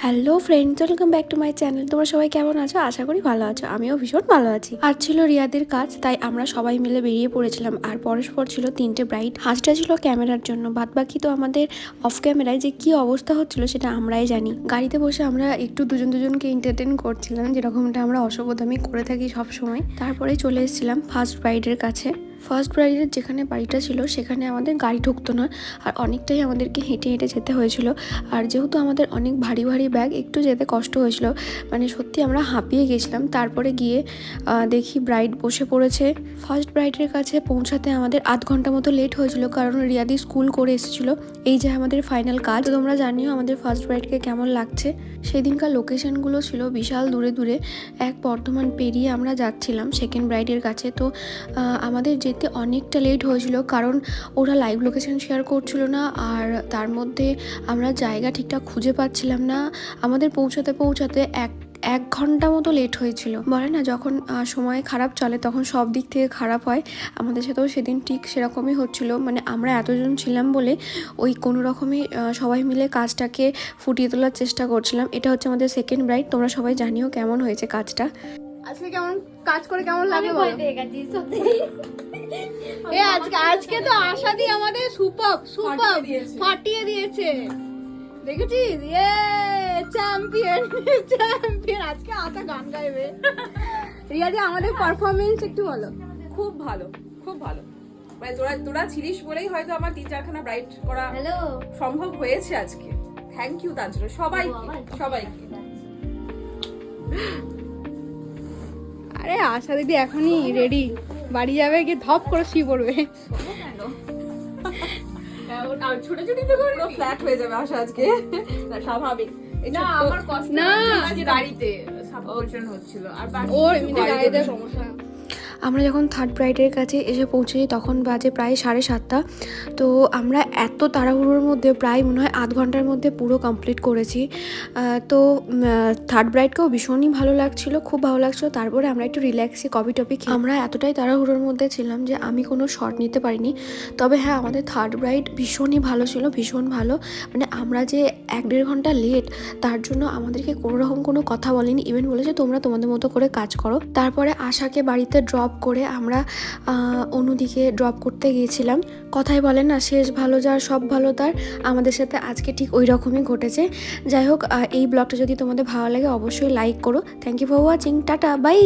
Hello friends, welcome back to my channel. তোমরা সবাই কেমন আছো? আশা করি ভালো আছো। আমিও ভীষণ ভালো আছি। আর ছিল রিয়াদের কাজ, তাই আমরা সবাই মিলে বেরিয়ে পড়েছিলাম। আর পরস্পর ছিল 3টে ব্রাইড। হাসটা ছিল ক্যামেরার জন্য, বাদ বাকি তো আমাদের অফ ক্যামেরায় যে কি অবস্থা হচ্ছিল সেটা আমরাই জানি। গাড়িতে বসে আমরা একটু দুজনকে এন্টারটেন করছিলাম, যেরকমটা আমরা অসবধামি করে থাকি সব সময়। তারপরে চলে এসেছিলাম ফার্স্ট ব্রাইডের কাছে। ফার্স্ট ব্রাইডের যেখানে বাড়িটা ছিল সেখানে আমাদের গাড়ি ঢুকতো না, আর অনেকটাই আমাদেরকে হেঁটে হেঁটে যেতে হয়েছিল। আর যেহেতু আমাদের অনেক ভারী ভারী ব্যাগ, একটু যেতে কষ্ট হয়েছিল, মানে সত্যি আমরা হাঁপিয়ে গেছিলাম। তারপরে গিয়ে দেখি ব্রাইড বসে পড়েছে। ফার্স্ট ব্রাইডের কাছে পৌঁছাতে আমাদের আধ ঘন্টা মতো লেট হয়েছিল, কারণ রিয়াদি স্কুল করে এসেছিলো। এই যে আমাদের ফাইনাল কাজ। তো তোমরা জানিও আমাদের ফার্স্ট ব্রাইডকে কেমন লাগছে। সেদিনকার লোকেশনগুলো ছিল বিশাল দূরে দূরে। এক বর্ধমান পেরিয়ে আমরা যাচ্ছিলাম সেকেন্ড ব্রাইডের কাছে। তো আমাদের যেতে অনেকটা লেট হয়েছিল, কারণ ওরা লাইভ লোকেশন শেয়ার করছিল না, আর তার মধ্যে আমরা জায়গা ঠিকঠাক খুঁজে পাচ্ছিলাম না। আমাদের পৌঁছাতে এক ঘন্টা মতো লেট হয়েছিল। বলে না, যখন সময় খারাপ চলে তখন সব দিক থেকে খারাপ হয়। আমাদের সাথেও সেদিন ঠিক সেরকমই হচ্ছিল। মানে আমরা এতজন ছিলাম বলে ওই কোনো রকমই সবাই মিলে কাজটাকে ফুটিয়ে তোলার চেষ্টা করছিলাম। এটা হচ্ছে আমাদের সেকেন্ড ব্রাইড। তোমরা সবাই জানিও কেমন হয়েছে কাজটা। আজকে কেমন কাজ করে কেমন লাগলো? আজকে তো আশা দি আমাদের সুপার ফাটিয়ে দিয়েছে, দেখেছিস? চ্যাম্পিয়ন আজকে আশা গান গাইবে। রিয়া দি, আমাদের পারফরমেন্স একটু বলো। খুব ভালো, খুব ভালো। মানে তোরা ছিলিস বলেই হয়তো আমার 3-4খানা ব্রাইট করা সম্ভব হয়েছে আজকে। থ্যাংক ইউ তার জন্য সবাইকে। আরে আশা দিদি এখনই রেডি, বাড়ি যাবে, গিয়ে ধপ করে শুয়ে পড়বে। ছোটাছুটি তো করে ফ্ল্যাট হয়ে যাবে আশা আজকে। স্বাভাবিক না, আমার কষ্ট না, আজকে গাড়িতে সাবকনশন হচ্ছিল, আর ওর এমনি গাড়িতে সমস্যা। আমরা যখন থার্ড ব্রাইডের কাছে এসে পৌঁছেছি তখন বাজে প্রায় 7:30। তো আমরা এত তাড়াহুড়োর মধ্যে প্রায় মনে হয় আধ ঘন্টার মধ্যে পুরো কমপ্লিট করেছি। তো থার্ড ব্রাইডকেও ভীষণই ভালো লাগছিলো, খুব ভালো লাগছিলো। তারপরে আমরা একটু রিল্যাক্সে কফি টপি খেয়ে আমরা এতটাই তাড়াহুড়োর মধ্যে ছিলাম যে আমি কোনো শট নিতে পারিনি। তবে হ্যাঁ, আমাদের থার্ড ব্রাইড ভীষণই ভালো ছিল, ভীষণ ভালো। মানে আমরা যে 1-1.5 ঘন্টা লেট, তার জন্য আমাদেরকে কোনো রকম কোনো কথা বলেনি। ইভেন বলেছে তোমরা তোমাদের মতো করে কাজ করো। তারপরে আশাকে বাড়িতে ড্রপ করে আমরা অন্যদিকে ড্রপ করতে গিয়েছিলাম। কথাই বলে না, শেষ ভালো যার সব ভালো তার। আমাদের সাথে আজকে ঠিক ওই রকমই ঘটেছে। যাই হোক, এই ব্লগটা যদি তোমাদের ভালো লাগে অবশ্যই লাইক করো। Thank you for watching. Tata, by.